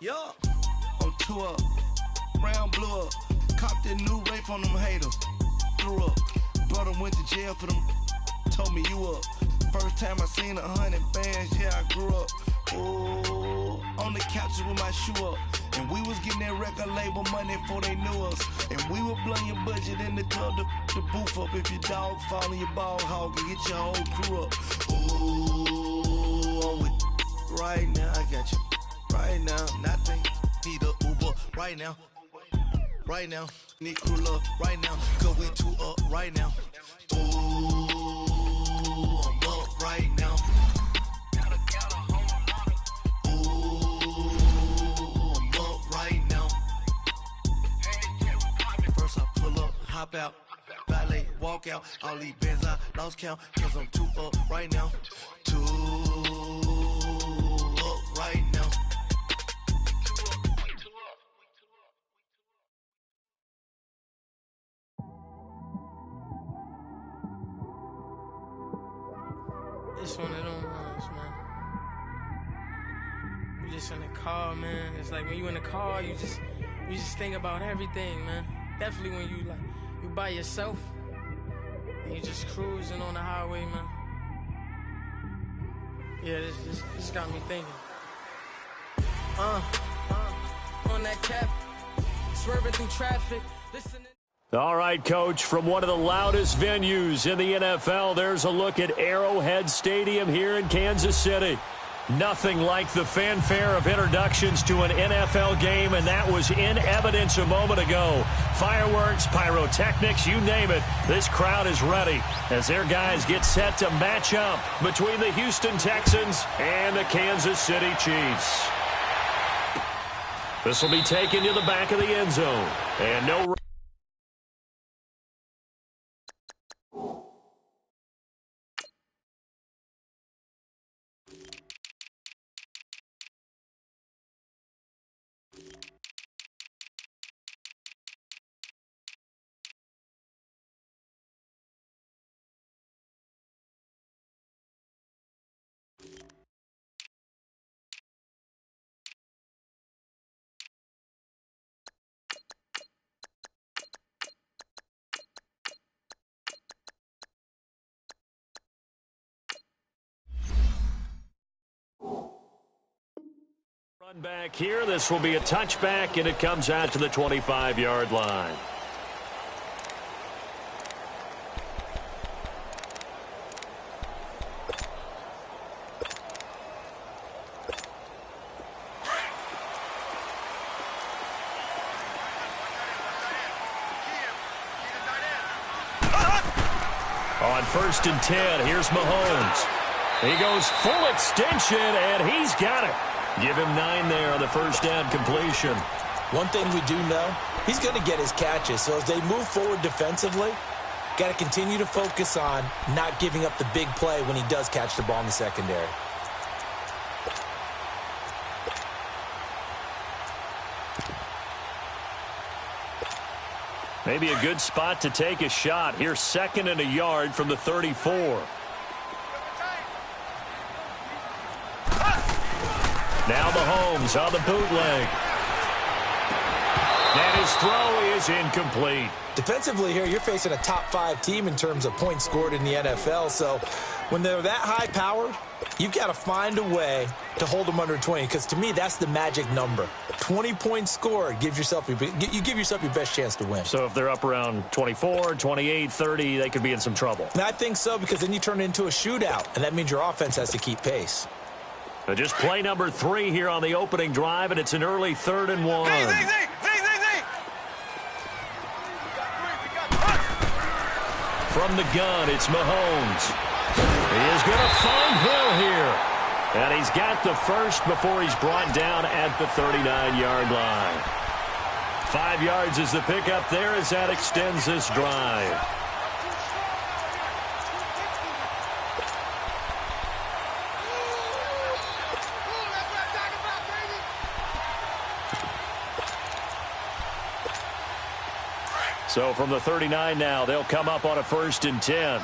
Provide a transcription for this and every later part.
Yeah, I'm 2 up, round blew up, copped that new rape on them haters, threw up, brother went to jail for them, told me you up, first time I seen 100 bands, yeah I grew up, ooh, on the couches with my shoe up, and we was getting that record label money before they knew us, and we were blowing your budget in the club to boof up, if your dog fall in your ball hog and get your whole crew up, ooh, I'm with right now, I got you. Right now, nothing. Need a Uber right now. Right now, need crew love right now. Cause we 2 up right now. Ooh, I'm up right now. Ooh, I'm up right now. First I pull up, hop out, valet, walk out. All these bands I lost count. Cause I'm 2 up right now. 2 up right now. It's one of them ones, man. You just in the car, man. It's like when you in the car, you just think about everything, man. Definitely when you by yourself and you just cruising on the highway, man. Yeah, this got me thinking. On that cap, swerving through traffic, listening. All right, Coach, from one of the loudest venues in the NFL, there's a look at Arrowhead Stadium here in Kansas City. Nothing like the fanfare of introductions to an NFL game, and that was in evidence a moment ago. Fireworks, pyrotechnics, you name it. This crowd is ready as their guys get set to match up between the Houston Texans and the Kansas City Chiefs. This will be taken to the back of the end zone, and no... Run back here. This will be a touchback, and it comes out to the 25-yard line. On 1st and 10, here's Mahomes. He goes full extension, and he's got it. Give him 9 there on the first down completion. One thing we do know, he's going to get his catches. So as they move forward defensively, got to continue to focus on not giving up the big play when he does catch the ball in the secondary. Maybe a good spot to take a shot. Here's 2nd and a yard from the 34. Now Mahomes on the bootleg. And his throw is incomplete. Defensively here, you're facing a top 5 team in terms of points scored in the NFL. So when they're that high-powered, you've got to find a way to hold them under 20. Because to me, that's the magic number. 20 points scored gives yourself you give yourself your best chance to win. So if they're up around 24, 28, 30, they could be in some trouble. And I think so, because then you turn it into a shootout, and that means your offense has to keep pace. Just play number 3 here on the opening drive, and it's an early 3rd and 1. From the gun, it's Mahomes. He is going to find Hill here. And he's got the first before he's brought down at the 39-yard line. 5 yards is the pickup there as that extends this drive. So from the 39 now, they'll come up on a 1st and 10.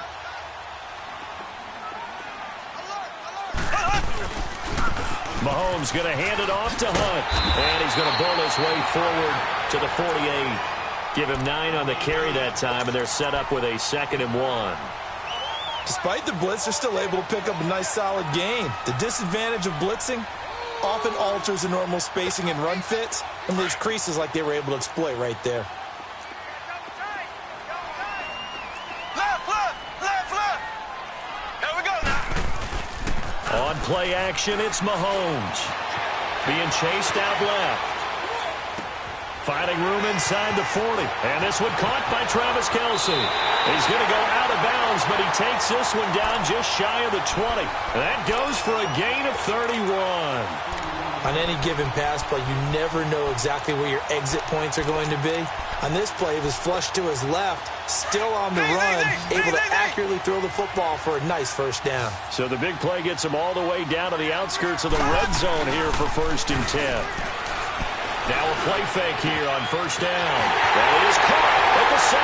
Mahomes going to hand it off to Hunt. And he's going to bowl his way forward to the 48. Give him 9 on the carry that time, and they're set up with a 2nd and 1. Despite the blitz, they're still able to pick up a nice solid gain. The disadvantage of blitzing often alters the normal spacing and run fits and leaves creases like they were able to exploit right there. On play action, it's Mahomes. Being chased out left. Finding room inside the 40. And this one caught by Travis Kelce. He's going to go out of bounds, but he takes this one down just shy of the 20. That goes for a gain of 31. On any given pass play, you never know exactly where your exit points are going to be. On this play, it was flushed to his left, still on the run, able to accurately throw the football for a nice first down. So the big play gets him all the way down to the outskirts of the red zone here for 1st and 10. Now a play fake here on 1st down. And he is caught at the 7.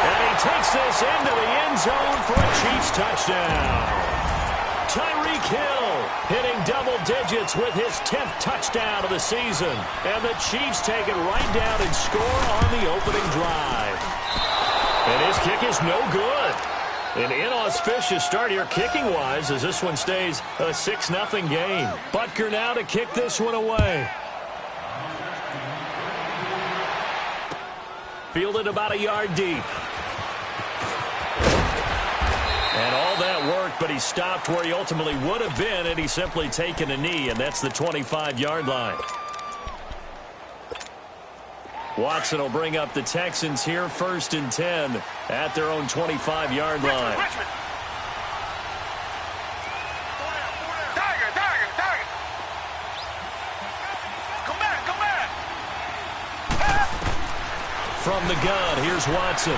And he takes this into the end zone for a Chiefs touchdown. Tyreek Hill hitting double digits with his 10th touchdown of the season. And the Chiefs take it right down and score on the opening drive. And his kick is no good. An inauspicious start here kicking-wise as this one stays a 6-0 game. Butker now to kick this one away. Fielded about a yard deep. And all that worked, but he stopped where he ultimately would have been had he simply taken a knee, and that's the 25-yard line. Watson will bring up the Texans here, 1st and 10 at their own 25-yard line. From the gun, here's Watson.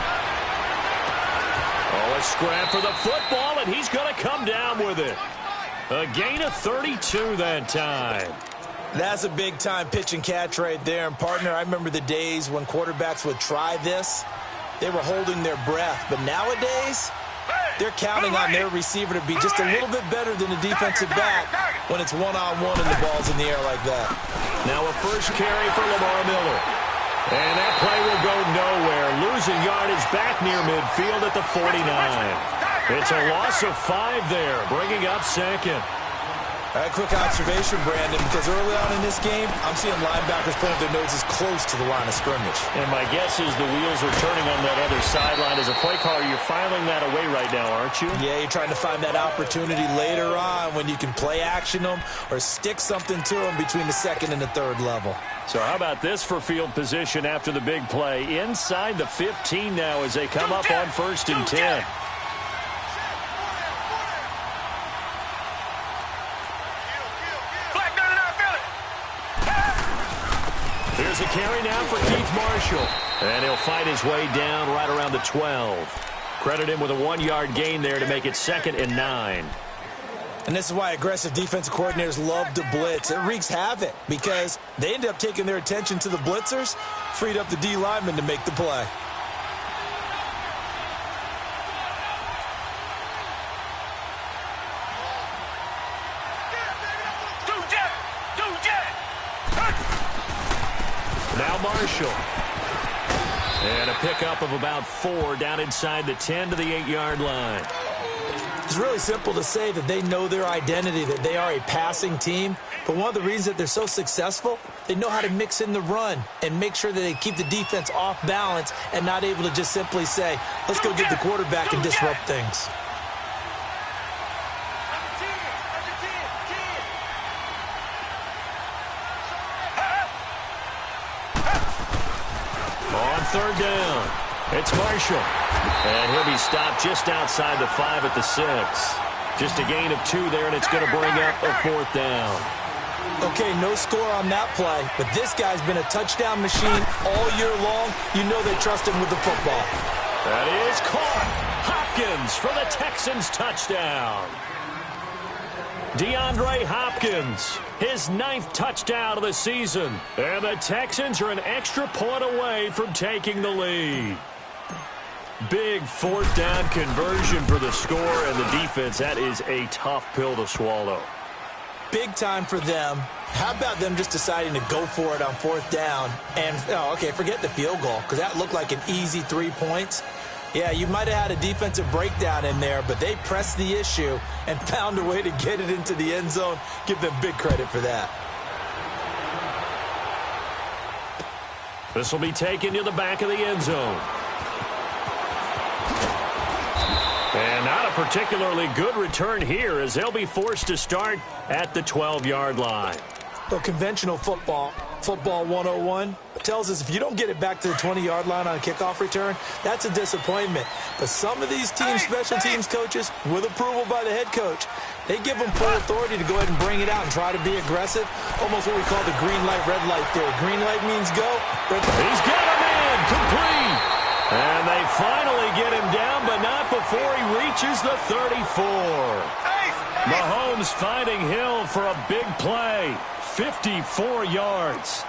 Oh, a scrap for the football, and he's going to come down with it. A gain of 32 that time. That's a big-time pitch and catch right there. And, partner, I remember the days when quarterbacks would try this. They were holding their breath. But nowadays, they're counting on their receiver to be just a little bit better than the defensive back when it's one-on-one and the ball's in the air like that. Now a first carry for Lamar Miller. And that play will go nowhere. Losing yardage back near midfield at the 49. It's a loss of 5 there, bringing up 2nd. A quick observation, Brandon, because early on in this game, I'm seeing linebackers putting their noses close to the line of scrimmage. And my guess is the wheels are turning on that other sideline. As a play caller, you're filing that away right now, aren't you? Yeah, you're trying to find that opportunity later on when you can play action them or stick something to them between the 2nd and the 3rd level. So how about this for field position after the big play? Inside the 15 now as they come up on 1st and 10. Here's a carry now for Keith Marshall. And he'll fight his way down right around the 12. Credit him with a 1-yard gain there to make it 2nd and 9. And this is why aggressive defensive coordinators love to blitz. It wreaks havoc because they end up taking their attention to the blitzers, freed up the D lineman to make the play. Now Marshall. And a pickup of about 4 down inside the 10 to the 8-yard line. It's really simple to say that they know their identity, that they are a passing team. But one of the reasons that they're so successful, they know how to mix in the run and make sure that they keep the defense off balance and not able to just simply say, let's go get the quarterback and disrupt things. On 3rd down, it's Marshall. And he'll be stopped just outside the 5 at the 6. Just a gain of 2 there, and it's going to bring up a 4th down. Okay, no score on that play, but this guy's been a touchdown machine all year long. You know they trust him with the football. That is caught. Hopkins for the Texans touchdown. DeAndre Hopkins, his 9th touchdown of the season. And the Texans are an extra point away from taking the lead. Big 4th down conversion for the score, and the defense, that is a tough pill to swallow. big time for them. How about them just deciding to go for it on 4th down? And, okay, forget the field goal, because that looked like an easy 3 points. Yeah, you might have had a defensive breakdown in there, but they pressed the issue and found a way to get it into the end zone. Give them big credit for that. This will be taken to the back of the end zone. And not a particularly good return here, as they'll be forced to start at the 12-yard line. So conventional football 101, tells us if you don't get it back to the 20-yard line on a kickoff return, that's a disappointment. But some of these team special teams coaches, with approval by the head coach, they give them full authority to go ahead and bring it out and try to be aggressive. Almost what we call the green light, red light theory. Green light means go. He's got him in, complete. And they finally get him down, but not before he reaches the 34. Mahomes finding Hill for a big play. 54 yards.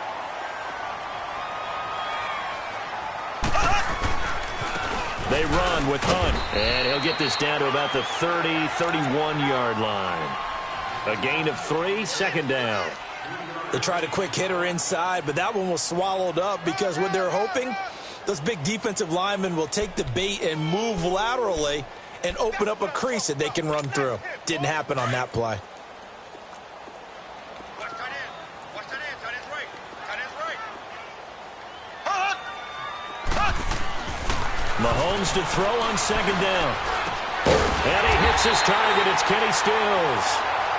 They run with Hunt, and he'll get this down to about the 30, 31-yard line. A gain of 3, 2nd down. They tried a quick hitter inside, but that one was swallowed up because what they're hoping, those big defensive linemen will take the bait and move laterally and open up a crease that they can run through. Didn't happen on that play. Mahomes to throw on 2nd down. And he hits his target. It's Kenny Stills.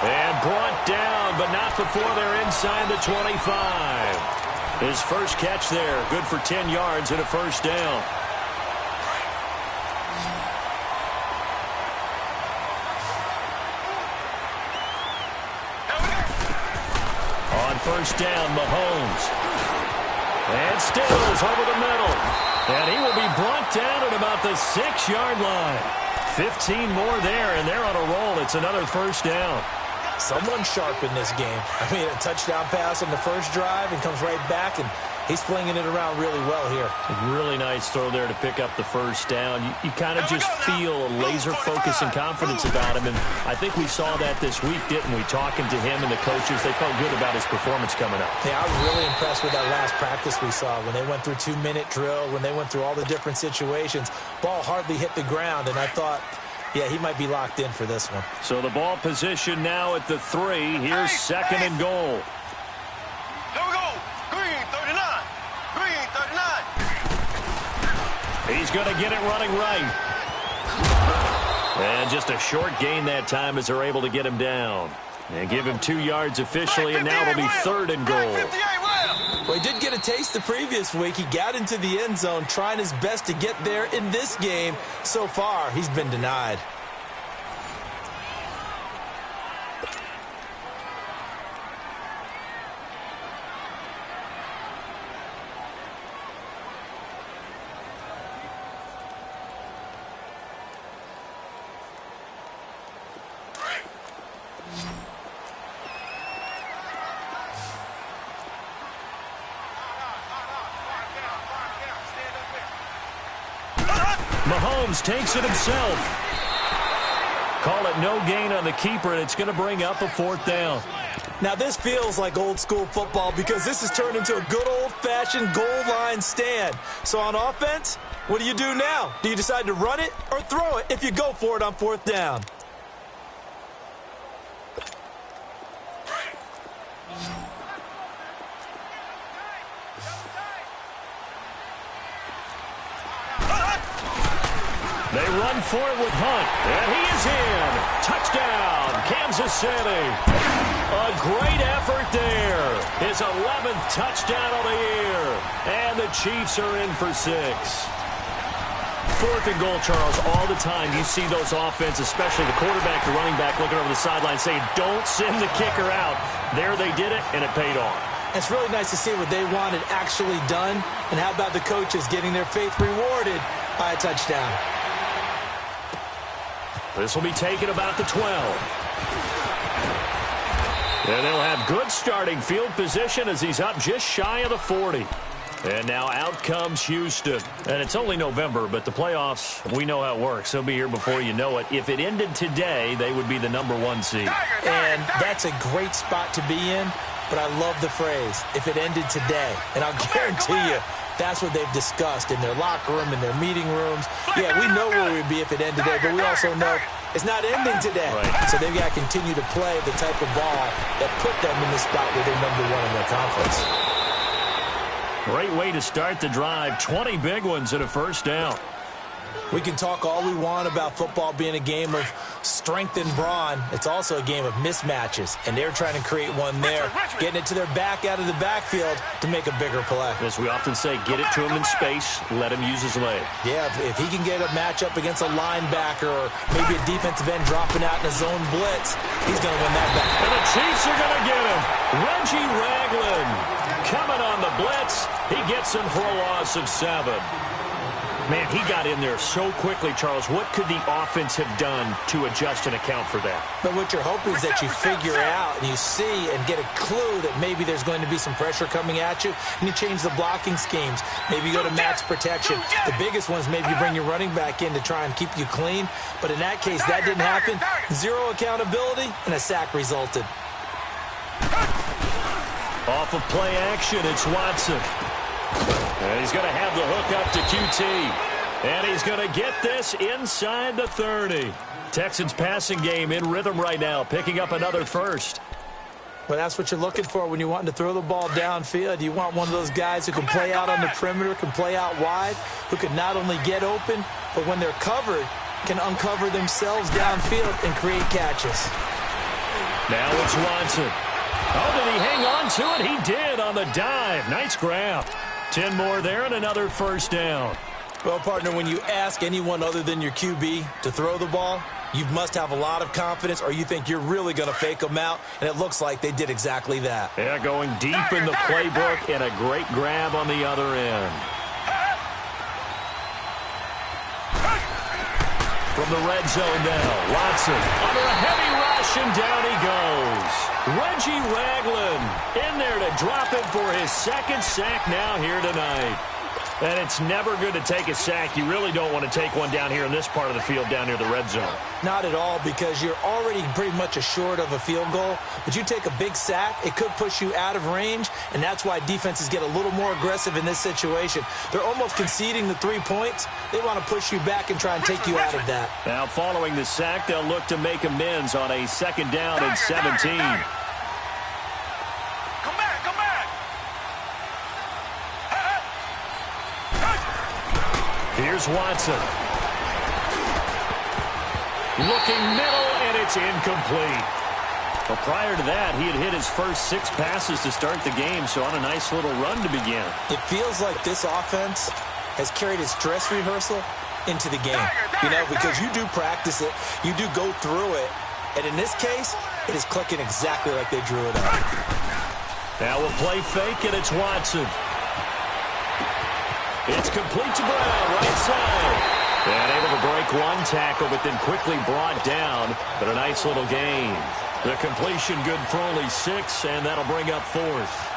And brought down, but not before they're inside the 25. His first catch there, good for 10 yards and a 1st down. On 1st down, Mahomes. And Stills over the middle. And he will be brought down at about the 6-yard line. 15 more there, and they're on a roll. It's another 1st down. Someone sharp in this game. I mean, a touchdown pass on the first drive and comes right back, and he's flinging it around really well here. A really nice throw there to pick up the 1st down. You kind of just feel a laser focus and confidence about him, and I think we saw that this week, didn't we? Talking to him and the coaches, they felt good about his performance coming up. Yeah, I was really impressed with that last practice we saw when they went through 2-minute drill, when they went through all the different situations. Ball hardly hit the ground, and I thought, yeah, he might be locked in for this one. So the ball position now at the 3. Here's 2nd and goal. Here we go. Green 39. Green 39. He's going to get it running right. And just a short gain that time as they're able to get him down. And give him 2 yards officially, and now it'll be 3rd and goal. Well, he did get a taste the previous week. He got into the end zone trying his best to get there in this game. So far, he's been denied. Mahomes takes it himself. Call it no gain on the keeper, and it's going to bring up a 4th down. Now, this feels like old school football because this has turned into a good old-fashioned goal line stand. So on offense, what do you do now? Do you decide to run it or throw it if you go for it on 4th down? They run for it with Hunt, and he is in. Touchdown, Kansas City. A great effort there. His 11th touchdown of the year. And the Chiefs are in for 6. 4th and goal, Charles. All the time you see those offenses, especially the quarterback, the running back, looking over the sideline saying, don't send the kicker out. There they did it, and it paid off. It's really nice to see what they wanted actually done. And how about the coaches getting their faith rewarded by a touchdown? This will be taken about the 12. And they'll have good starting field position as he's up just shy of the 40. And now out comes Houston. And it's only November, but the playoffs, we know how it works. They'll be here before you know it. If it ended today, they would be the #1 seed. And that's a great spot to be in, but I love the phrase, if it ended today. And I'll guarantee you, that's what they've discussed in their locker room, in their meeting rooms. Yeah, we know where we'd be if it ended today, but we also know it's not ending today. Right. So they've got to continue to play the type of ball that put them in the spot where they're #1 in their conference. Great way to start the drive. 20 big ones and a first down. We can talk all we want about football being a game of strength and brawn. It's also a game of mismatches, and they're trying to create one there, getting it to their back out of the backfield to make a bigger play. As we often say, get it to him in space, let him use his leg. Yeah, if he can get a matchup against a linebacker or maybe a defensive end dropping out in a zone blitz, he's going to win that back. And the Chiefs are going to get him. Reggie Ragland coming on the blitz. He gets him for a loss of 7. Man, he got in there so quickly, Charles. What could the offense have done to adjust and account for that? But what you're hoping is that you figure out and you see and get a clue that maybe there's going to be some pressure coming at you, and you change the blocking schemes. Maybe you go to max protection. The biggest ones, maybe you bring your running back in to try and keep you clean. But in that case, that didn't happen. 0 accountability, and a sack resulted. Off of play action, it's Watson. And he's going to have the hook up to QT. And he's going to get this inside the 30. Texans passing game in rhythm right now, picking up another first. Well, that's what you're looking for when you want to throw the ball downfield. You want one of those guys who can play out on the perimeter, can play out wide, who can not only get open, but when they're covered, can uncover themselves downfield and create catches. Now it's Watson. Oh, did he hang on to it? He did on the dive. Nice grab. 10 more there and another first down. Well, partner, when you ask anyone other than your QB to throw the ball, you must have a lot of confidence or you think you're really going to fake them out, and it looks like they did exactly that. Yeah, going deep in the playbook and a great grab on the other end. From the red zone now, Watson under a heavy rush, and down he goes. Reggie Ragland in there to drop it for his second sack now here tonight. And it's never good to take a sack. You really don't want to take one down here in this part of the field down near the red zone. Not at all, because you're already pretty much assured of a field goal. But you take a big sack, it could push you out of range, and that's why defenses get a little more aggressive in this situation. They're almost conceding the 3 points. They want to push you back and try and take you out of that. Now following the sack, they'll look to make amends on a 2nd down and 17. Here's Watson. Looking middle, and it's incomplete. Well, prior to that, he had hit his first 6 passes to start the game, so on a nice little run to begin. It feels like this offense has carried its dress rehearsal into the game. You know, because you do practice it, you do go through it, and in this case, it is clicking exactly like they drew it up. Now we'll play fake, and it's Watson. It's complete to Brown, right side. And able to break one tackle, but then quickly brought down. But a nice little gain. The completion good for only 6, and that'll bring up 4th.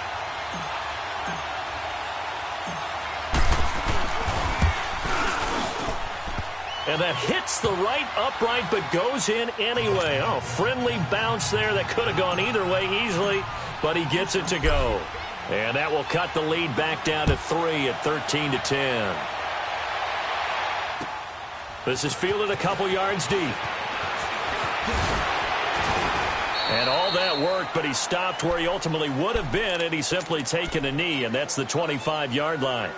And that hits the right upright, but goes in anyway. Oh, friendly bounce there that could have gone either way easily, but he gets it to go. And that will cut the lead back down to 3 at 13-10. This is fielded a couple yards deep. And all that worked, but he stopped where he ultimately would have been, and he's simply taken a knee, and that's the 25-yard line.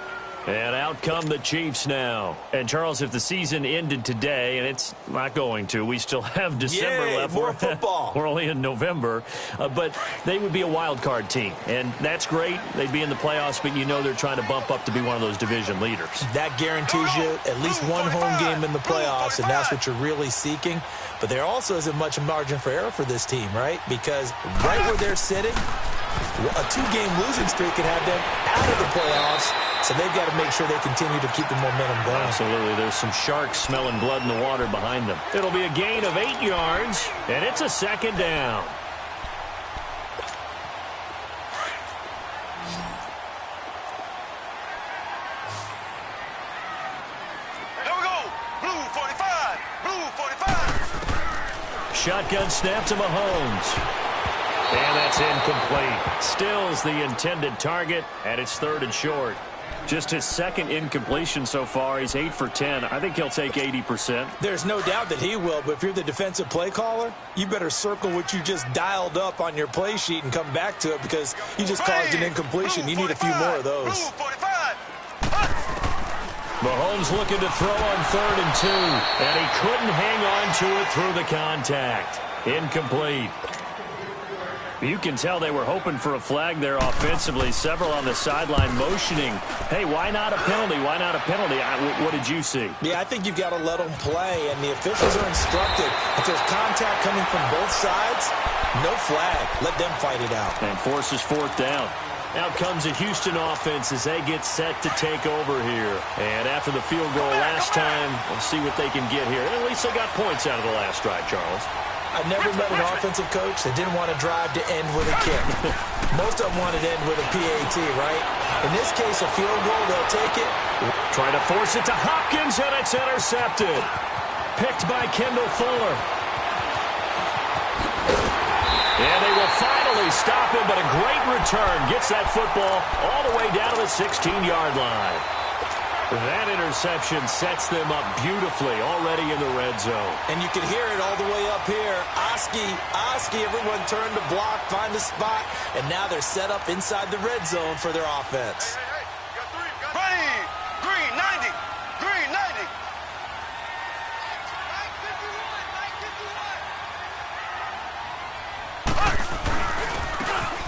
And out come the Chiefs now. And, Charles, if the season ended today, and it's not going to, we still have December left. More football. We're only in November. But they would be a wild card team. And that's great. They'd be in the playoffs, but you know they're trying to bump up to be one of those division leaders. That guarantees you at least one home game in the playoffs, and that's what you're really seeking. But there also isn't much margin for error for this team, right? Because right where they're sitting, a 2-game losing streak could have them out of the playoffs. So they've got to make sure they continue to keep the momentum going. Absolutely. There's some sharks smelling blood in the water behind them. It'll be a gain of 8 yards, and it's a 2nd down. shotgun snap to Mahomes. And that's incomplete. Stills the intended target, and it's 3rd and short. Just his second incompletion so far. He's 8 for 10. I think he'll take 80%. There's no doubt that he will, but if you're the defensive play caller, you better circle what you just dialed up on your play sheet and come back to it because you just caused an incompletion. You need a few more of those. Mahomes looking to throw on 3rd and 2, and he couldn't hang on to it through the contact. Incomplete. You can tell they were hoping for a flag there offensively. Several on the sideline motioning, hey, why not a penalty? Why not a penalty? What did you see? Yeah, I think you've got to let them play, and the officials are instructed. If there's contact coming from both sides, no flag. Let them fight it out. And forces 4th down. Out comes the Houston offense as they get set to take over here. And after the field goal last time, we'll see what they can get here. And at least they got points out of the last drive, Charles. I never met an offensive coach that didn't want to drive to end with a kick. Most of them wanted to end with a PAT, right? In this case, a field goal, they'll take it. Trying to force it to Hopkins, and it's intercepted. Picked by Kendall Fuller. And they will finally stop him, but a great return. Gets that football all the way down to the 16-yard line. That interception sets them up beautifully already in the red zone. And you can hear it all the way up here. Oski, everyone turned to block, find a spot, and now they're set up inside the red zone for their offense. Ready, green 90, green 90.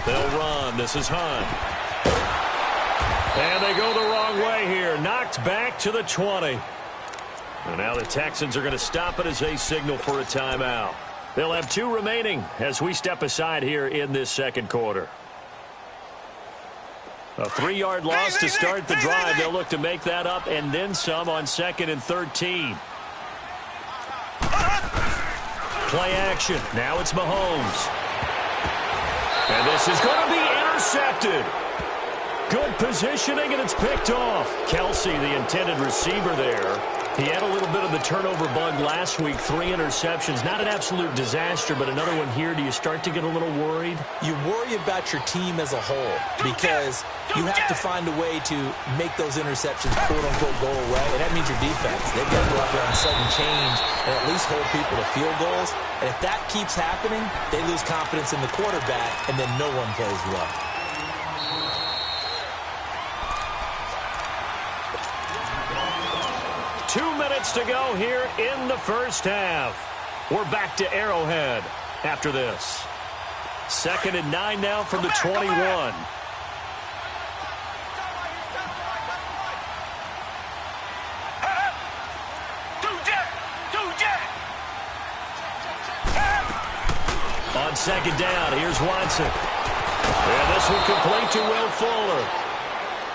They'll run. This is Hunt. And they go the wrong way here. Knocked back to the 20. And now the Texans are going to stop it as they signal for a timeout. They'll have 2 remaining as we step aside here in this second quarter. A 3-yard loss to start the drive. They'll look to make that up and then some on 2nd and 13. Play action. Now it's Mahomes. And this is going to be intercepted. Good positioning, and it's picked off. Kelsey, the intended receiver there. He had a little bit of the turnover bug last week. 3 interceptions. Not an absolute disaster, but another one here. Do you start to get a little worried? You worry about your team as a whole because you have to find a way to make those interceptions, quote-unquote, go away. And that means your defense. They've got to go out there on sudden change and at least hold people to field goals. And if that keeps happening, they lose confidence in the quarterback, and then no one plays well. Two minutes to go here in the first half. We're back to Arrowhead after this. 2nd and 9 now from the 21. On 2nd down, here's Watson. And this one complete to Will Fuller.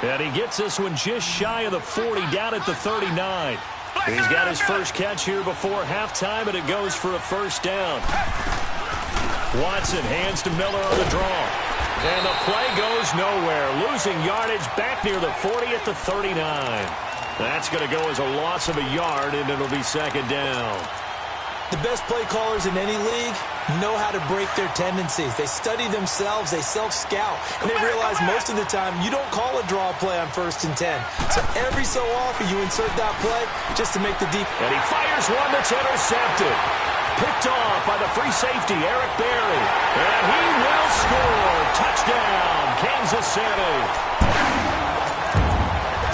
And he gets this one just shy of the 40, down at the 39. He's got his first catch here before halftime, and it goes for a first down. Watson hands to Miller on the draw. And the play goes nowhere. Losing yardage back near the 40 at the 39. That's going to go as a loss of a yard, and it'll be 2nd down. The best play callers in any league know how to break their tendencies. They study themselves, they self-scout, and they realize most of the time you don't call a draw play on 1st and 10. So every so often you insert that play just to make the deep. And he fires one that's intercepted. Picked off by the free safety, Eric Berry. And he will score. Touchdown, Kansas City.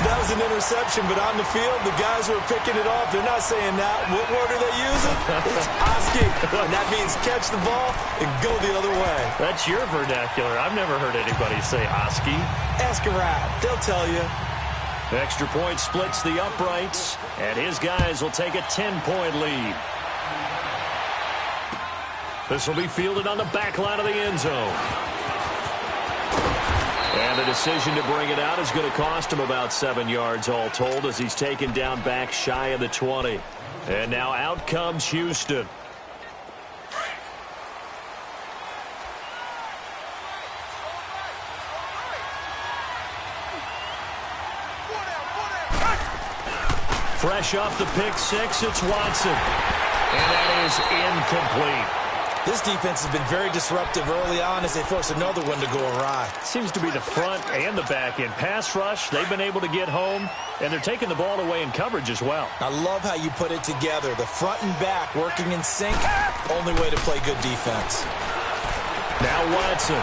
That was an interception, but on the field, the guys who are picking it off, they're not saying that. What word are they using? It's Oski. And that means catch the ball and go the other way. That's your vernacular. I've never heard anybody say Oski. Ask around. They'll tell you. Extra point splits the uprights, and his guys will take a 10-point lead. This will be fielded on the back line of the end zone. And the decision to bring it out is going to cost him about 7 yards all told as he's taken down back shy of the 20. And now out comes Houston. Fresh off the pick 6, it's Watson. And that is incomplete. This defense has been very disruptive early on as they force another one to go awry. Seems to be the front and the back end. Pass rush, they've been able to get home, and they're taking the ball away in coverage as well. I love how you put it together. The front and back working in sync. Only way to play good defense. Now Watson.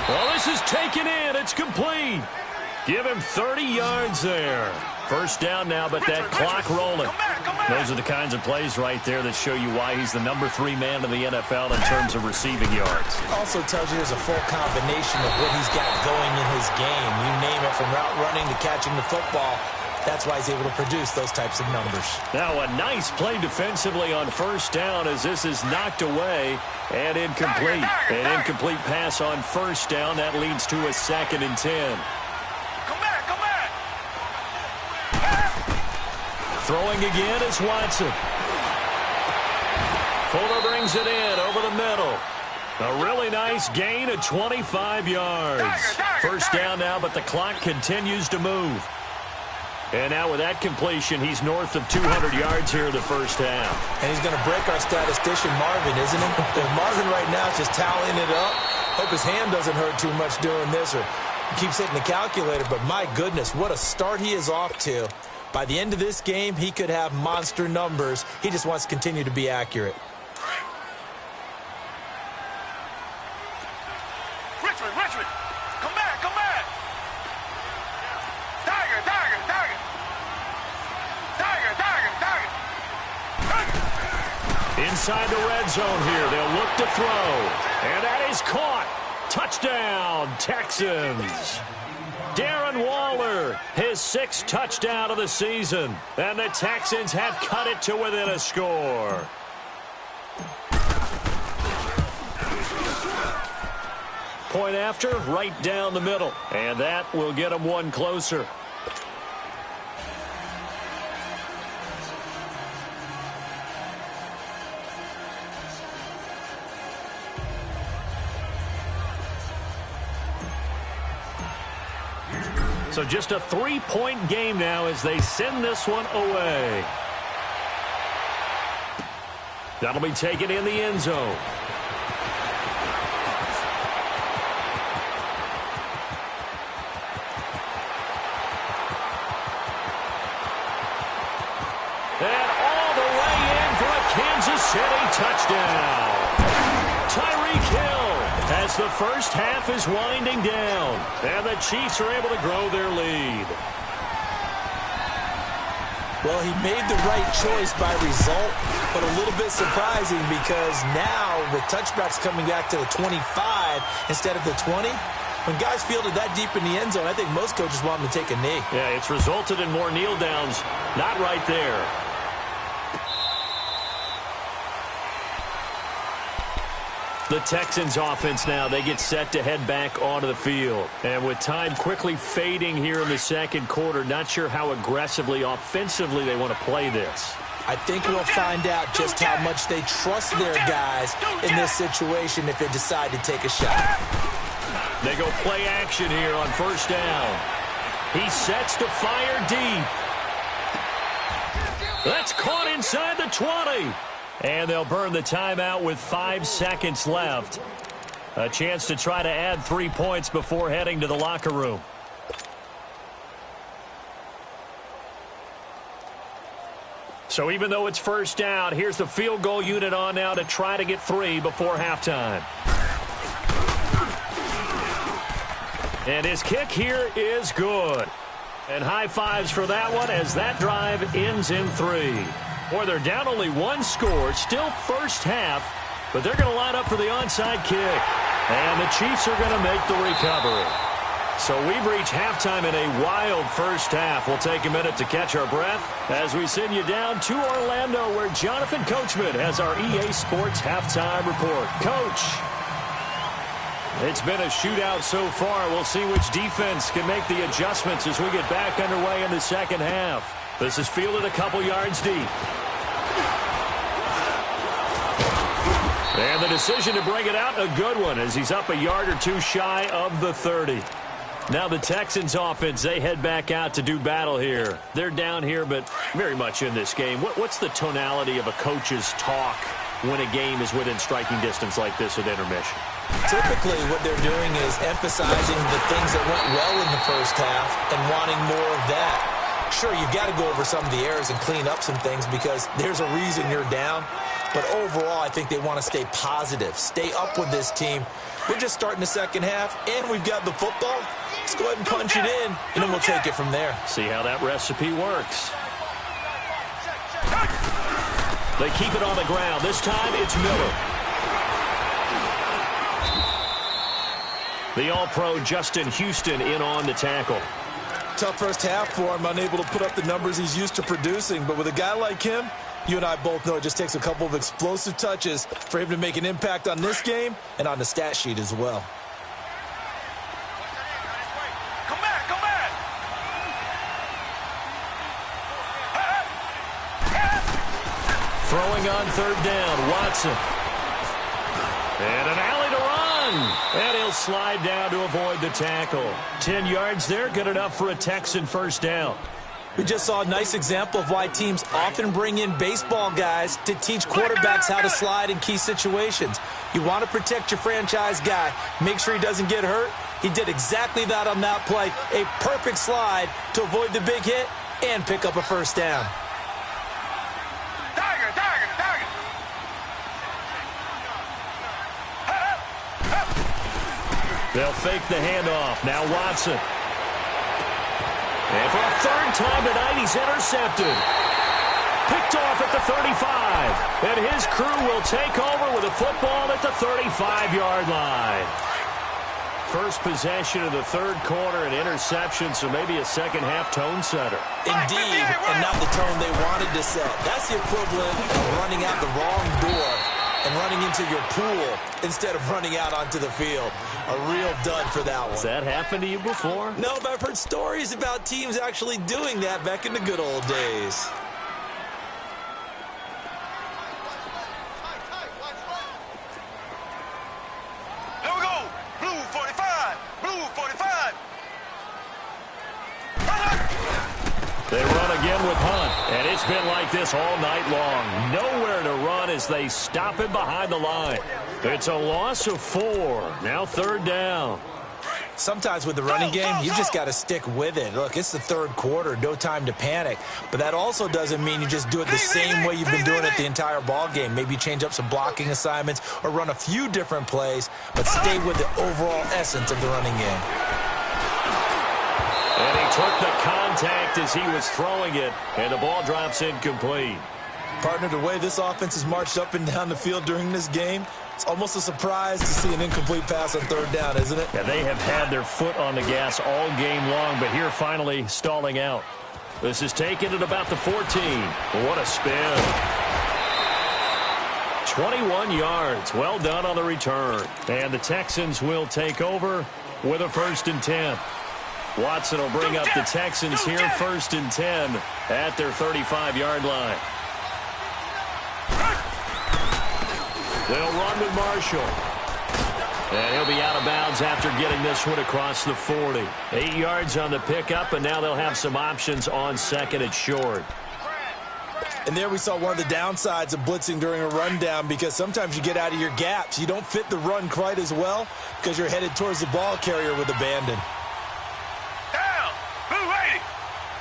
Well, this is taken in. It's complete. Give him 30 yards there. First down now, but that clock rolling. Those are the kinds of plays right there that show you why he's the number 3 man in the NFL in terms of receiving yards. Also tells you there's a full combination of what he's got going in his game. You name it, from route running to catching the football. That's why he's able to produce those types of numbers. Now a nice play defensively on first down as this is knocked away and incomplete. An incomplete pass on first down. That leads to a 2nd and 10. Throwing again is Watson. Fuller brings it in over the middle. A really nice gain of 25 yards. First down now, but the clock continues to move. And now with that completion, he's north of 200 yards here in the first half. And he's going to break our statistician Marvin, isn't he? Marvin right now is just tallying it up. Hope his hand doesn't hurt too much doing this, or he keeps hitting the calculator. But my goodness, what a start he is off to. By the end of this game, he could have monster numbers. He just wants to continue to be accurate. Richmond, come back. Tiger. Inside the red zone here, they'll look to throw. And that is caught. Touchdown, Texans. Darren Waller, his 6th touchdown of the season. And the Texans have cut it to within a score. Point after, right down the middle. And that will get them one closer. So just a 3-point game now as they send this one away. That'll be taken in the end zone. And all the way in for a Kansas City touchdown. Tyreek Hill as the first half is winding down. And the Chiefs are able to grow their lead. Well, he made the right choice by result, but a little bit surprising because now with touchbacks coming back to the 25 instead of the 20, when guys fielded that deep in the end zone, I think most coaches want them to take a knee. Yeah, it's resulted in more kneel downs. Not right there. The Texans offense now, they get set to head back onto the field. And with time quickly fading here in the second quarter, not sure how aggressively, offensively they want to play this. I think we'll find out just how much they trust their guys in this situation if they decide to take a shot. They go play action here on first down. He sets to fire deep. That's caught inside the 20. And they'll burn the timeout with 5 seconds left. A chance to try to add 3 points before heading to the locker room. So even though it's first down, here's the field goal unit on now to try to get 3 before halftime. And his kick here is good. And high fives for that one as that drive ends in 3. Boy, they're down only 1 score, still first half, but they're going to line up for the onside kick. And the Chiefs are going to make the recovery. So we've reached halftime in a wild first half. We'll take a minute to catch our breath as we send you down to Orlando, where Jonathan Coachman has our EA Sports halftime report. Coach, it's been a shootout so far. We'll see which defense can make the adjustments as we get back underway in the second half. This is fielded a couple yards deep. And the decision to bring it out, a good one, as he's up a yard or 2 shy of the 30. Now the Texans offense, they head back out to do battle here. They're down here, but very much in this game. What's the tonality of a coach's talk when a game is within striking distance like this at intermission? Typically, what they're doing is emphasizing the things that went well in the first half and wanting more of that. Sure, you've got to go over some of the errors and clean up some things because there's a reason you're down. But overall, I think they want to stay positive, stay up with this team. We're just starting the second half, and we've got the football. Let's go ahead and punch it in, and then we'll take it from there. See how that recipe works. They keep it on the ground. This time, it's Miller. The All-Pro Justin Houston in on the tackle. Tough first half for him, unable to put up the numbers he's used to producing. But with a guy like him, you and I both know it just takes a couple of explosive touches for him to make an impact on this game and on the stat sheet as well. Come back, come back. Throwing on third down, Watson. And an alley to run. And he'll slide down to avoid the tackle. 10 yards there, good enough for a Texan first down. We just saw a nice example of why teams often bring in baseball guys to teach quarterbacks how to slide in key situations. You want to protect your franchise guy. Make sure he doesn't get hurt. He did exactly that on that play. A perfect slide to avoid the big hit and pick up a first down. Tiger, tiger, tiger. They'll fake the handoff. Now Watson. And for a third time tonight, he's intercepted. Picked off at the 35. And his crew will take over with a football at the 35-yard line. First possession of the third quarter, an interception, so maybe a second-half tone setter. Indeed, and not the tone they wanted to set. That's the equivalent of running out the wrong door and running into your pool instead of running out onto the field. A real dud for that one. Has that happened to you before? No, but I've heard stories about teams actually doing that back in the good old days. Here we go. Blue 45. Blue 45. They run again with Hunt, and it's been like this all night long. Nowhere to run as they stop him behind the line. It's a loss of 4. Now third down. Sometimes with the running game, you just got to stick with it. Look, it's the third quarter, no time to panic. But that also doesn't mean you just do it the same way you've been doing it the entire ball game. Maybe change up some blocking assignments or run a few different plays, but stay with the overall essence of the running game. And he took the contact as he was throwing it, and the ball drops incomplete. Partner, the way this offense has marched up and down the field during this game, it's almost a surprise to see an incomplete pass on third down, isn't it? Yeah, they have had their foot on the gas all game long, but here finally stalling out. This is taken at about the 14. What a spin. 21 yards. Well done on the return. And the Texans will take over with a 1st and 10. Watson will bring up the Texans here, 1st and 10 at their 35-yard line. They'll run with Marshall. And he'll be out of bounds after getting this one across the 40. 8 yards on the pickup, and now they'll have some options on second and short. And there we saw one of the downsides of blitzing during a rundown, because sometimes you get out of your gaps. You don't fit the run quite as well because you're headed towards the ball carrier with abandon. Down. Blue 80.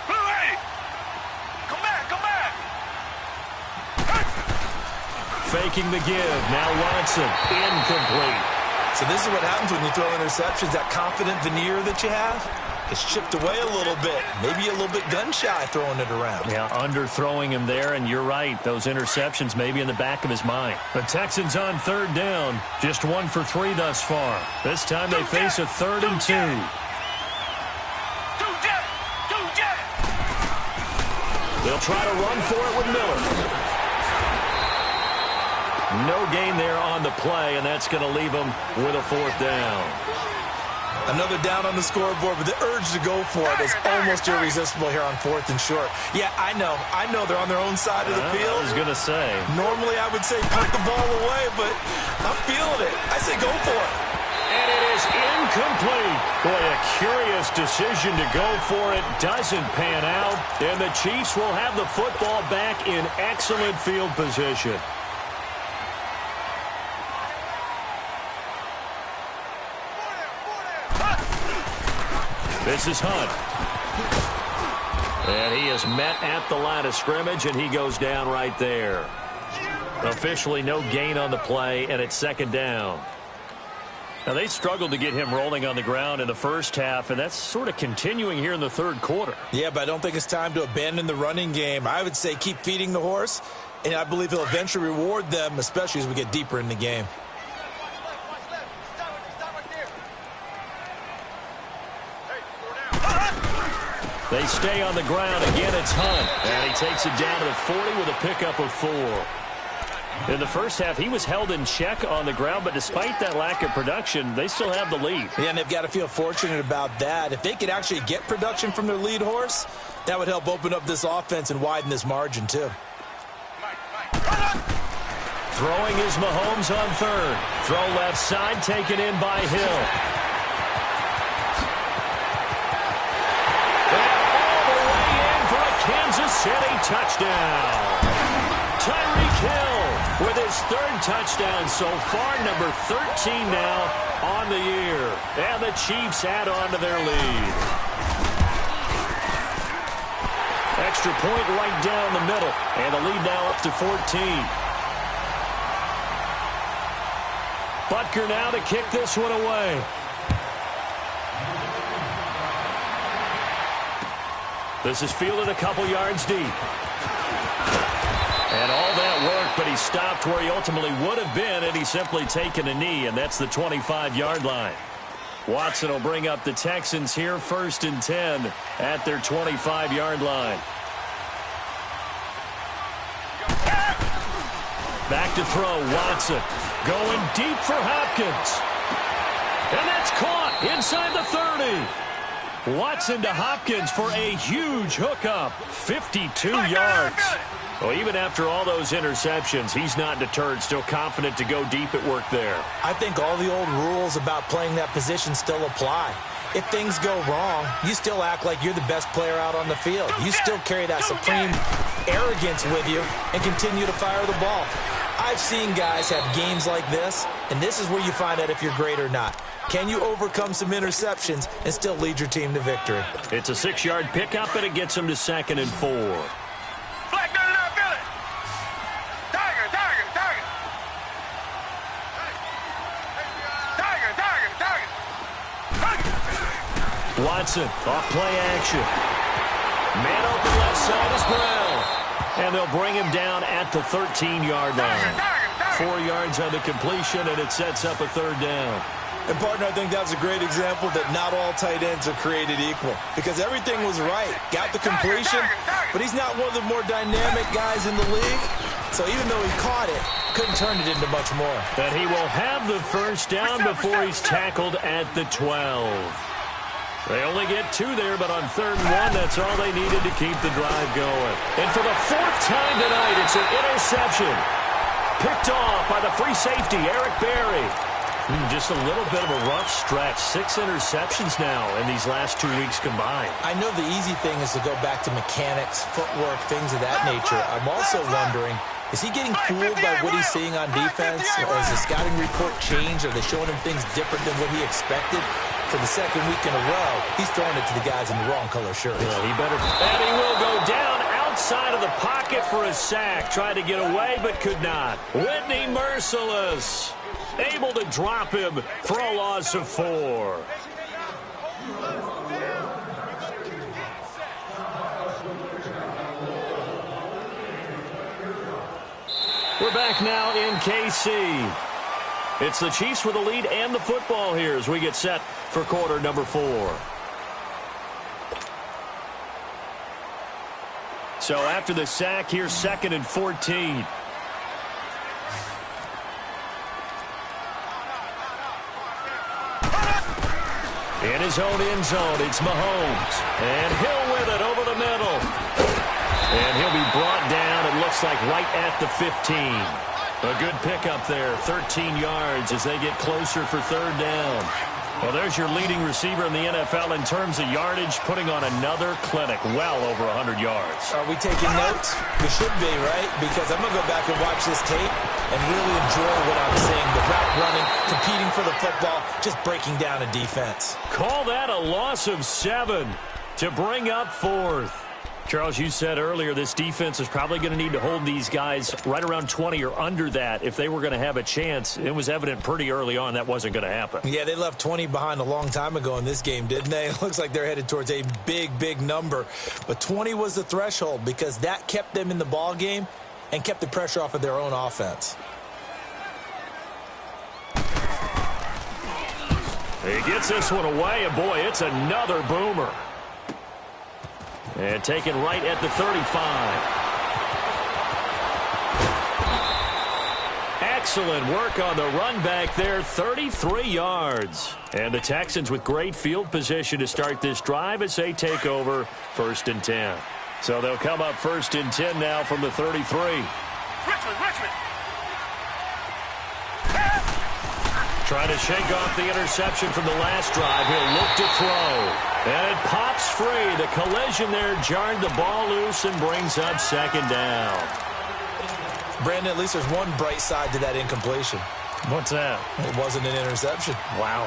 Blue 80. Come back, come back. Faking the give. Now Watson. Incomplete. So this is what happens when you throw interceptions. That confident veneer that you have is chipped away a little bit. Maybe a little bit gun-shy throwing it around. Yeah, underthrowing him there, and you're right. Those interceptions may be in the back of his mind. The Texans on third down. Just 1 for 3 thus far. This time they face a 3rd and 2. They'll try to run for it with Miller. No gain there on the play, and that's going to leave them with a 4th down. Another down on the scoreboard, but the urge to go for it is almost irresistible here on 4th and short. Yeah, I know they're on their own side of the field. I was going to say. Normally I would say put the ball away, but I'm feeling it. I say go for it. And it is incomplete. Boy, a curious decision to go for it. Doesn't pan out. And the Chiefs will have the football back in excellent field position. This is Hunt. And he is met at the line of scrimmage, and he goes down right there. Officially no gain on the play, and it's second down. Now, they struggled to get him rolling on the ground in the first half, and that's sort of continuing here in the third quarter. Yeah, but I don't think it's time to abandon the running game. I would say keep feeding the horse, and I believe he'll eventually reward them, especially as we get deeper in the game. They stay on the ground. Again, it's Hunt. And he takes it down to the 40 with a pickup of 4. In the first half, he was held in check on the ground, but despite that lack of production, they still have the lead. Yeah, and they've got to feel fortunate about that. If they could actually get production from their lead horse, that would help open up this offense and widen this margin, too. Throwing is Mahomes on third. Throw left side, taken in by Hill. Kansas City touchdown. Tyreek Hill with his third touchdown so far, number 13 now on the year. And the Chiefs add on to their lead. Extra point right down the middle, and the lead now up to 14. Butker now to kick this one away. This is fielded a couple yards deep. And all that work, but he stopped where he ultimately would have been, and he's simply taken a knee, and that's the 25-yard line. Watson will bring up the Texans here, 1st and 10 at their 25-yard line. Back to throw, Watson going deep for Hopkins. And that's caught inside the 30. Watson to Hopkins for a huge hookup, 52 yards. Well, even after all those interceptions, he's not deterred, still confident to go deep at work there. I think all the old rules about playing that position still apply. If things go wrong, you still act like you're the best player out on the field. You still carry that supreme arrogance with you and continue to fire the ball. I've seen guys have games like this, and this is where you find out if you're great or not. Can you overcome some interceptions and still lead your team to victory? It's a 6-yard pickup, and it gets him to 2nd and 4. Black gun out, Billy. Tiger. Watson off play action. Man open left side is Brown. And they'll bring him down at the 13-yard line. 4 yards on the completion, and it sets up a 3rd down. And, partner, I think that's a great example that not all tight ends are created equal. Because everything was right. Got the completion, but he's not one of the more dynamic guys in the league. So even though he caught it, couldn't turn it into much more. And he will have the 1st down before he's tackled at the 12. They only get 2 there, but on 3rd and 1, that's all they needed to keep the drive going. And for the 4th time tonight, it's an interception. Picked off by the free safety, Eric Berry. Just a little bit of a rough stretch. 6 interceptions now in these last 2 weeks combined. I know the easy thing is to go back to mechanics, footwork, things of that nature. I'm also wondering, is he getting fooled by what he's seeing on defense? Or has the scouting report changed? Are they showing him things different than what he expected? For the 2nd week in a row, he's throwing it to the guys in the wrong color shirts. Yeah, he better. And he will go down outside of the pocket for a sack. Tried to get away, but could not. Whitney Merciless able to drop him for a loss of 4. We're back now in KC. It's the Chiefs with the lead and the football here as we get set for quarter number 4. So after the sack, here's 2nd and 14. In his own end zone, it's Mahomes. And Hill with it over the middle. And he'll be brought down, it looks like, right at the 15. A good pickup there, 13 yards as they get closer for 3rd down. Well, there's your leading receiver in the NFL in terms of yardage, putting on another clinic, well over 100 yards. Are we taking notes? We should be, right? Because I'm going to go back and watch this tape and really enjoy what I'm seeing. The route running, competing for the football, just breaking down a defense. Call that a loss of 7 to bring up 4th. Charles, you said earlier this defense is probably going to need to hold these guys right around 20 or under that if they were going to have a chance. It was evident pretty early on that wasn't going to happen. Yeah, they left 20 behind a long time ago in this game, didn't they? It looks like they're headed towards a big, big number. But 20 was the threshold because that kept them in the ball game and kept the pressure off of their own offense. He gets this one away, and boy, it's another boomer. And taken right at the 35. Excellent work on the run back there, 33 yards. And the Texans with great field position to start this drive as they take over 1st and 10. So they'll come up 1st and 10 now from the 33. Richmond. Trying to shake off the interception from the last drive. He'll look to throw. And it pops free. The collision there jarred the ball loose and brings up 2nd down. Brandon, at least there's one bright side to that incompletion. What's that? It wasn't an interception. Wow.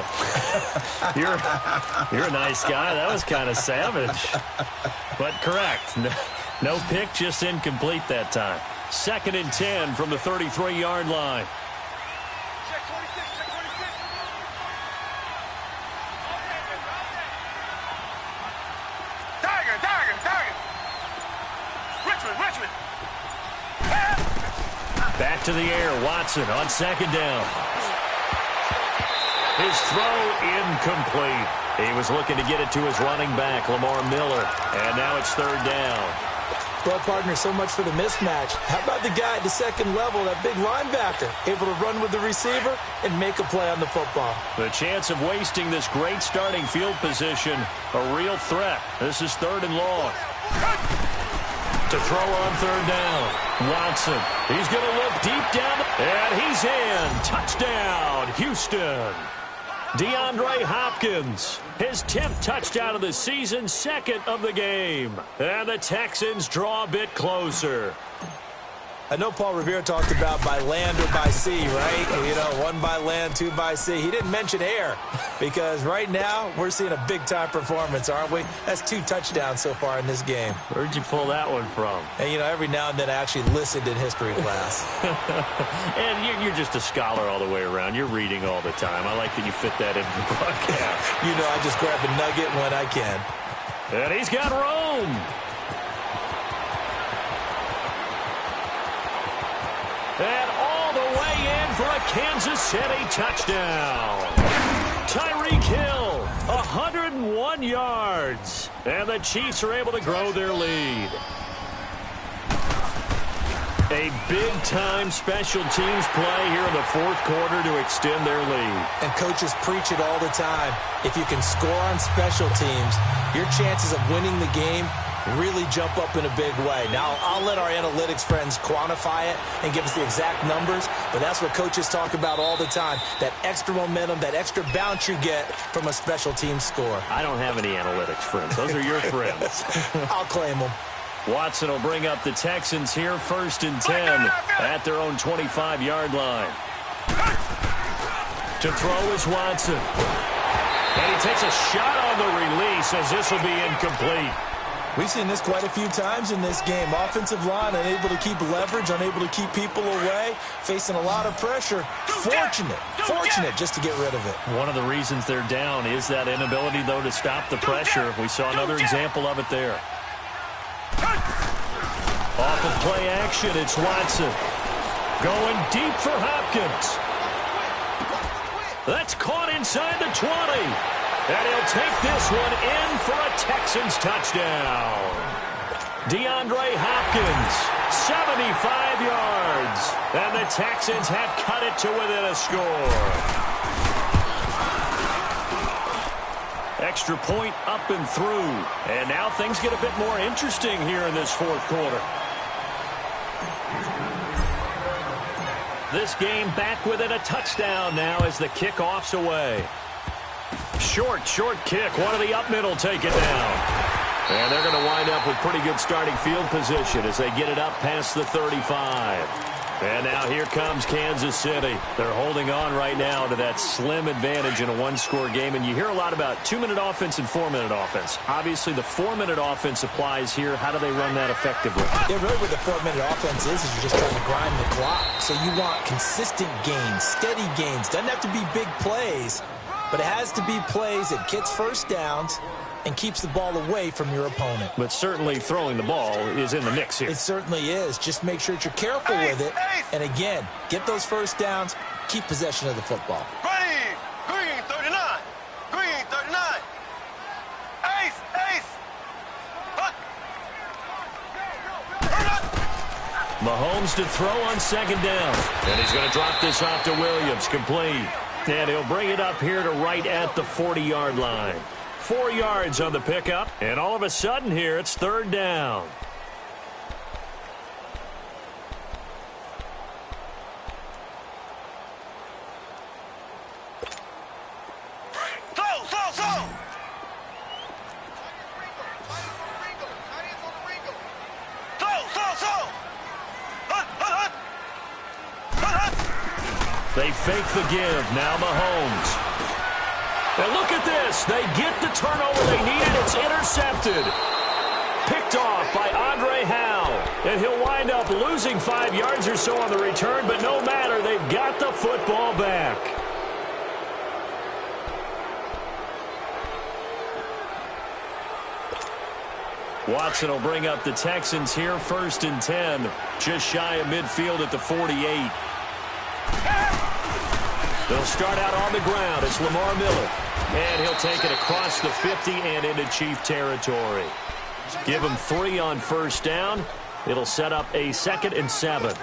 You're a nice guy. That was kind of savage. But correct. No pick, just incomplete that time. 2nd and 10 from the 33-yard line. Richmond. Back to the air. Watson on 2nd down. His throw incomplete. He was looking to get it to his running back, Lamar Miller. And now it's 3rd down. Well, partner, so much for the mismatch. How about the guy at the 2nd level, that big linebacker, able to run with the receiver and make a play on the football? The chance of wasting this great starting field position, a real threat. This is 3rd and long. To throw on 3rd down. Watson. He's going to look deep down. And he's in. Touchdown, Houston. DeAndre Hopkins. His 10th touchdown of the season, 2nd of the game. And the Texans draw a bit closer. I know Paul Revere talked about by land or by sea, right? You know, 1 by land, 2 by sea. He didn't mention air because right now we're seeing a big-time performance, aren't we? That's 2 touchdowns so far in this game. Where'd you pull that one from? And, you know, every now and then I actually listened in history class. And you're just a scholar all the way around. You're reading all the time. I like that you fit that into the broadcast. You know, I just grab a nugget when I can. And he's got room. And all the way in for a Kansas City touchdown. Tyreek Hill, 101 yards. And the Chiefs are able to grow their lead. A big-time special teams play here in the 4th quarter to extend their lead. And coaches preach it all the time. If you can score on special teams, your chances of winning the game really jump up in a big way. Now, I'll let our analytics friends quantify it and give us the exact numbers, but that's what coaches talk about all the time, that extra momentum, that extra bounce you get from a special team score. I don't have any analytics friends. Those are your friends. I'll claim them. Watson will bring up the Texans here, 1st and 10 at their own 25-yard line. To throw is Watson. And he takes a shot on the release as this will be incomplete. We've seen this quite a few times in this game. Offensive line unable to keep leverage, unable to keep people away, facing a lot of pressure. Fortunate just to get rid of it. One of the reasons they're down is that inability, though, to stop the pressure. We saw another example of it there. Off of play action, it's Watson. Going deep for Hopkins. That's caught inside the 20. And he'll take this one in for a Texans touchdown. DeAndre Hopkins, 75 yards. And the Texans have cut it to within a score. Extra point up and through. And now things get a bit more interesting here in this 4th quarter. This game back within a touchdown now as the kickoff's away. Short kick. One of the up middle take it down. And they're going to wind up with pretty good starting field position as they get it up past the 35. And now here comes Kansas City. They're holding on right now to that slim advantage in a one-score game. And you hear a lot about 2-minute offense and 4-minute offense. Obviously, the 4-minute offense applies here. How do they run that effectively? Yeah, really what the 4-minute offense is you're just trying to grind the clock. So you want consistent gains, steady gains. Doesn't have to be big plays, but it has to be plays that gets first downs and keeps the ball away from your opponent. But certainly throwing the ball is in the mix here. It certainly is. Just make sure that you're careful with it. And again, get those first downs, keep possession of the football. Green 39. Green 39. Ace. Mahomes to throw on second down. And he's going to drop this off to Williams. Complete. And he'll bring it up here to right at the 40-yard line. 4 yards on the pickup, and all of a sudden here, it's third down. Slow. They fake the give. Now Mahomes. And look at this. They get the turnover they needed. It's intercepted. Picked off by Andre Howe. And he'll wind up losing 5 yards or so on the return, but no matter, they've got the football back. Watson will bring up the Texans here, 1st and 10. Just shy of midfield at the 48. They'll start out on the ground. It's Lamar Miller. And he'll take it across the 50 and into Chief territory. Give him 3 on first down. It'll set up a 2nd and 7.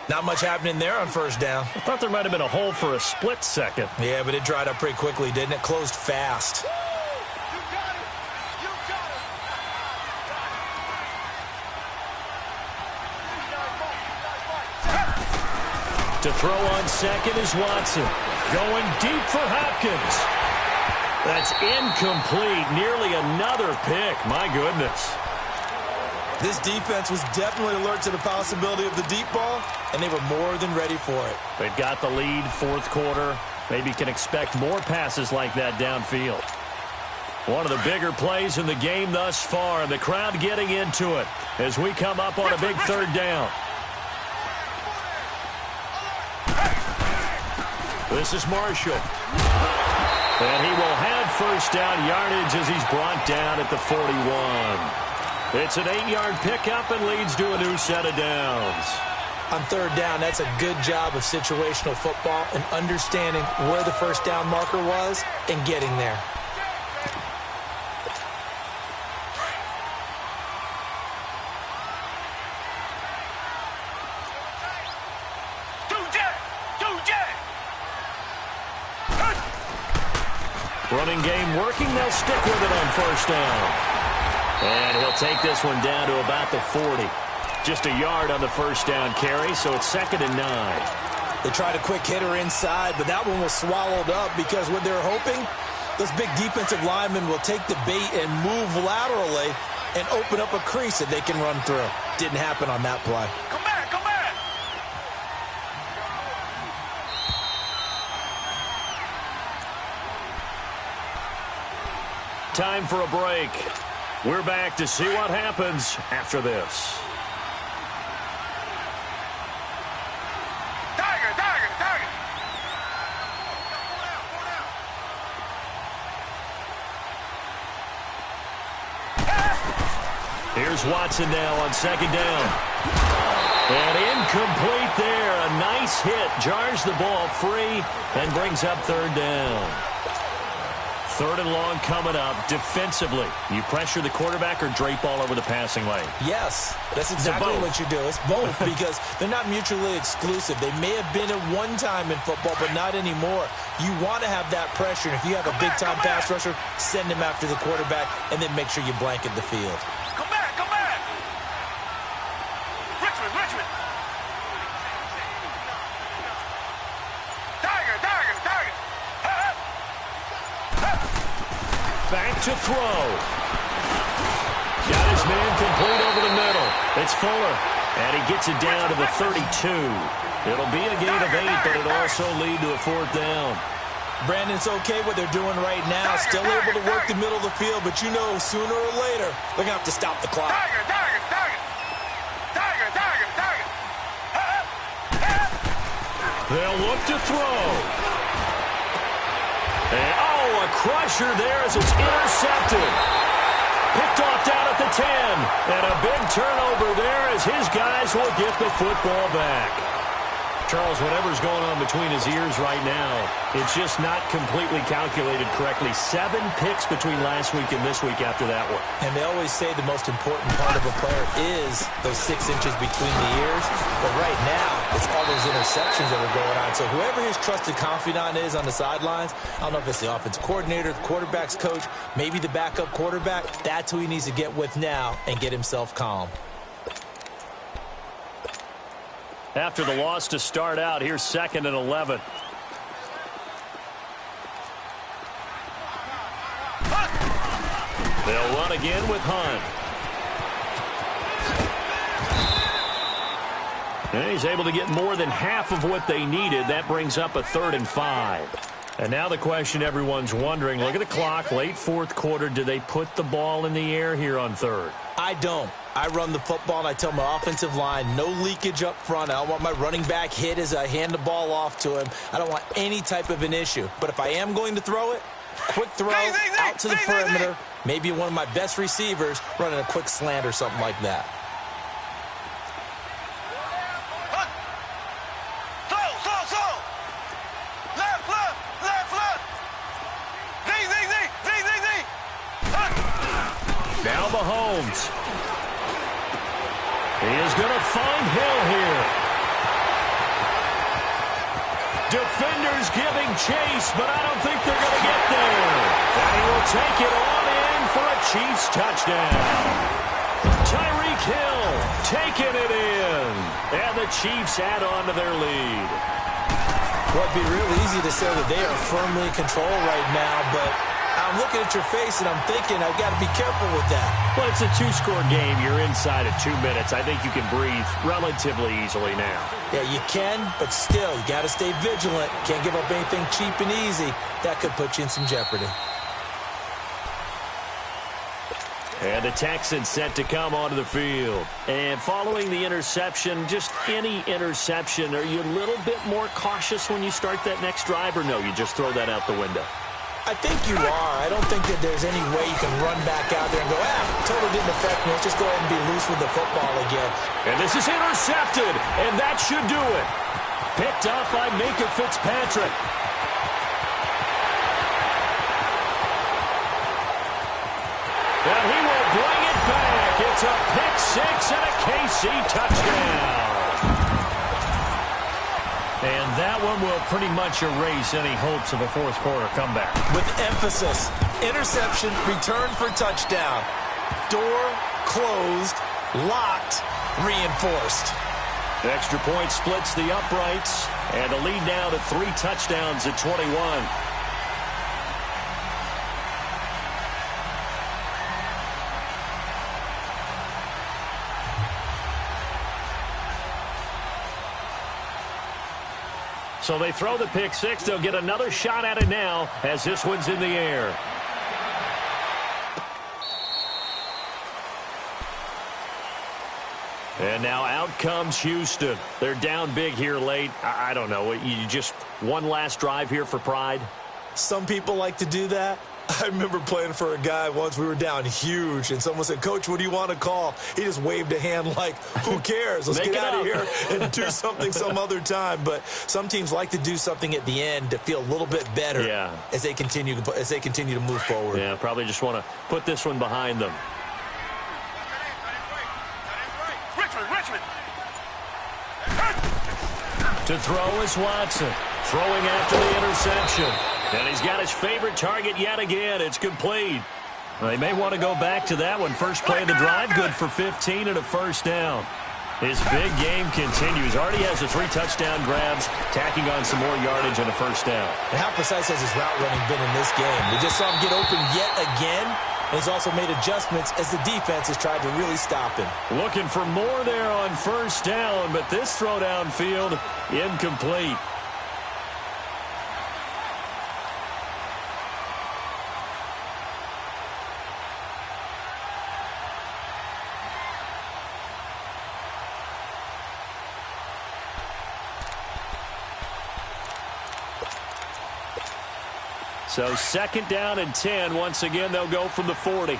Not much happening there on first down. I thought there might have been a hole for a split second. Yeah, but it dried up pretty quickly, didn't it? Closed fast. To throw on second is Watson. Going deep for Hopkins. That's incomplete. Nearly another pick. My goodness. This defense was definitely alert to the possibility of the deep ball, and they were more than ready for it. They've got the lead, 4th quarter. Maybe can expect more passes like that downfield. One of the bigger plays in the game thus far, and the crowd getting into it as we come up on a big 3rd down. This is Marshall. And he will have first down yardage as he's brought down at the 41. It's an 8-yard pickup and leads to a new set of downs. On 3rd down, that's a good job of situational football and understanding where the first down marker was and getting there. Running game working. They'll stick with it on first down. And he'll take this one down to about the 40. Just a yard on the first down carry, so it's 2nd and 9. They tried a quick hitter inside, but that one was swallowed up because what they're hoping, those big defensive linemen will take the bait and move laterally and open up a crease that they can run through. Didn't happen on that play. Come back. Time for a break. We're back to see what happens after this. Tiger. Here's Watson now on 2nd down. And incomplete there. A nice hit. Jars the ball free and brings up 3rd down. 3rd and long coming up. Defensively, you pressure the quarterback or drape all over the passing lane? Yes, that's exactly what you do. It's both because they're not mutually exclusive. They may have been at one time in football, but not anymore. You want to have that pressure. And if you have a big-time pass rusher, send him after the quarterback, and then make sure you blanket the field. Come back. Richmond. Tiger. Back to throw. Got his man complete over the middle. It's Fuller. And he gets it down to the 32. It'll be a gain of 8, but it'll also lead to a 4th down. Brandon, it's okay what they're doing right now. Still able to work the middle of the field, but you know sooner or later they're going to have to stop the clock. They'll look to throw. And, a crusher there as it's intercepted. Picked off down at the 10. And a big turnover there as his guys will get the football back. Charles, whatever's going on between his ears right now, it's just not completely calculated correctly. 7 picks between last week and this week after that one. And they always say the most important part of a player is those 6 inches between the ears. But right now, it's all those interceptions that are going on. So whoever his trusted confidant is on the sidelines, I don't know if it's the offensive coordinator, the quarterback's coach, maybe the backup quarterback, that's who he needs to get with now and get himself calm. After the loss to start out, here's 2nd and 11. They'll run again with Hunt. And he's able to get more than half of what they needed. That brings up a 3rd and 5. And now the question everyone's wondering, look at the clock, late 4th quarter. Do they put the ball in the air here on 3rd? I don't. I run the football, and I tell my offensive line, no leakage up front. I don't want my running back hit as I hand the ball off to him. I don't want any type of an issue. But if I am going to throw it, quick throw out to the perimeter, maybe one of my best receivers running a quick slant or something like that. Now Mahomes. He is going to find Hill here. Defenders giving chase, but I don't think they're going to get there. And he will take it on in for a Chiefs touchdown. Tyreek Hill taking it in. And the Chiefs add on to their lead. Well, it'd be real easy to say that they are firmly in control right now, but I'm looking at your face and I'm thinking I've got to be careful with that. Well, it's a 2-score game. You're inside of 2 minutes. I think you can breathe relatively easily now. Yeah, you can, but still, you got to stay vigilant. Can't give up anything cheap and easy. That could put you in some jeopardy. And the Texans set to come onto the field. And following the interception, just any interception, are you a little bit more cautious when you start that next drive, or no, you just throw that out the window? I think you are. I don't think that there's any way you can run back out there and go, totally didn't affect me. Let's just go ahead and be loose with the football again. And this is intercepted, and that should do it. Picked up by Minkah Fitzpatrick. And he will bring it back. It's a pick 6 and a KC touchdown. And that one will pretty much erase any hopes of a 4th quarter comeback. With emphasis, interception, return for touchdown. Door closed, locked, reinforced. Extra point splits the uprights, and the lead now to 3 touchdowns at 21. So they throw the pick 6. They'll get another shot at it now as this one's in the air. And now out comes Houston. They're down big here late. I don't know. You just one last drive here for pride? Some people like to do that. I remember playing for a guy once. We were down huge, and someone said, "Coach, what do you want to call?" He just waved a hand like, who cares? Let's get out of here and do something some other time. But some teams like to do something at the end to feel a little bit better as they continue to move forward. Yeah, probably just want to put this one behind them. Richmond. To throw is Watson, throwing after the interception. And he's got his favorite target yet again. It's complete. They may want to go back to that one. First play of the drive, good for 15 and a 1st down. His big game continues. Already has the 3 touchdown grabs, tacking on some more yardage and a 1st down. And how precise has his route running been in this game? We just saw him get open yet again. And he's also made adjustments as the defense has tried to really stop him. Looking for more there on first down, but this throw downfield incomplete. So 2nd down and 10. Once again, they'll go from the 40.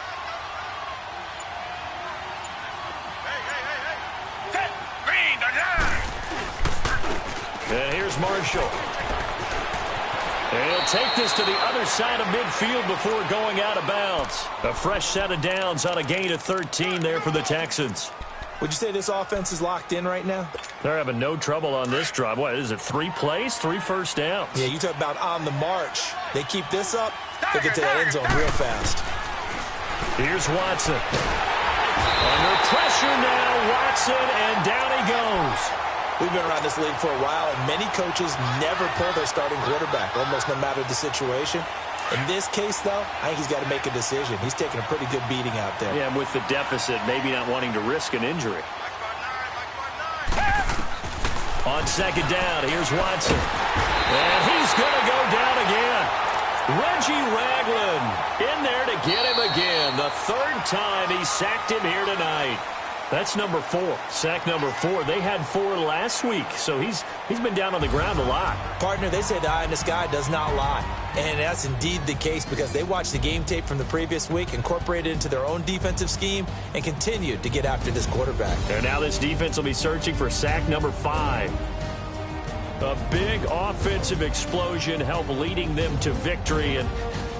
And here's Marshall. And he'll take this to the other side of midfield before going out of bounds. A fresh set of downs on a gain of 13 there for the Texans. Would you say this offense is locked in right now? They're having no trouble on this drive. What is it, 3 plays, 3 first downs? Yeah, you talk about on the march. They keep this up, they'll get to the end zone real fast. Here's Watson. Under pressure now, Watson, and down he goes. We've been around this league for a while, and many coaches never pull their starting quarterback, almost no matter the situation. In this case, though, I think he's got to make a decision. He's taking a pretty good beating out there. Yeah, and with the deficit, maybe not wanting to risk an injury. On 2nd down, here's Watson. And he's going to go down again. Reggie Ragland in there to get him again. The 3rd time he sacked him here tonight. That's number 4. Sack number 4. They had 4 last week, so he's been down on the ground a lot. Partner, they say the eye in the sky does not lie. And that's indeed the case because they watched the game tape from the previous week, incorporated it into their own defensive scheme, and continued to get after this quarterback. And now this defense will be searching for sack number 5. A big offensive explosion helped leading them to victory. And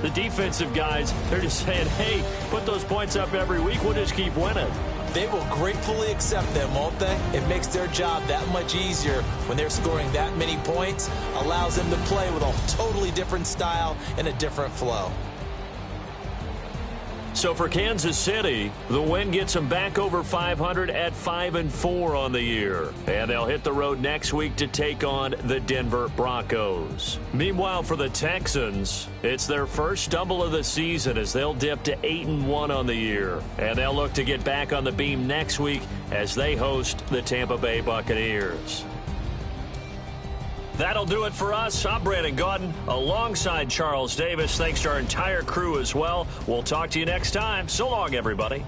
the defensive guys, they're just saying, hey, put those points up every week. We'll just keep winning. They will gratefully accept them, won't they? It makes their job that much easier when they're scoring that many points, allows them to play with a totally different style and a different flow. So for Kansas City, the win gets them back over 500 at 5-4 on the year. And they'll hit the road next week to take on the Denver Broncos. Meanwhile, for the Texans, it's their first stumble of the season as they'll dip to 8-1 on the year. And they'll look to get back on the beam next week as they host the Tampa Bay Buccaneers. That'll do it for us. I'm Brandon Gaudin alongside Charles Davis. Thanks to our entire crew as well. We'll talk to you next time. So long, everybody.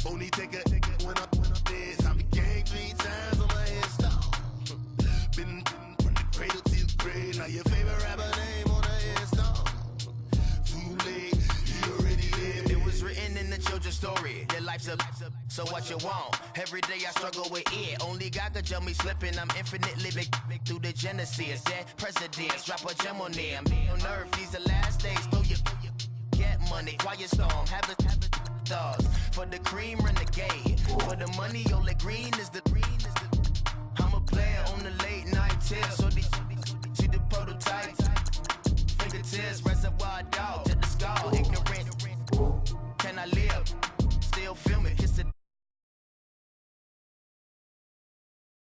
Only take a when I'm dead. I'm the gang story. Your life's a so what you want? Every day I struggle with it. Only God could tell me slipping. I'm infinitely big through the genesis. Dead presidents, drop a gem on them. On earth, these the last days. Throw your get money, quiet storm. Have the stars for the cream renegade. For the money, only green is the green is the. I'm a player on the late night tips. So these see the prototype. Fingertips, reservoir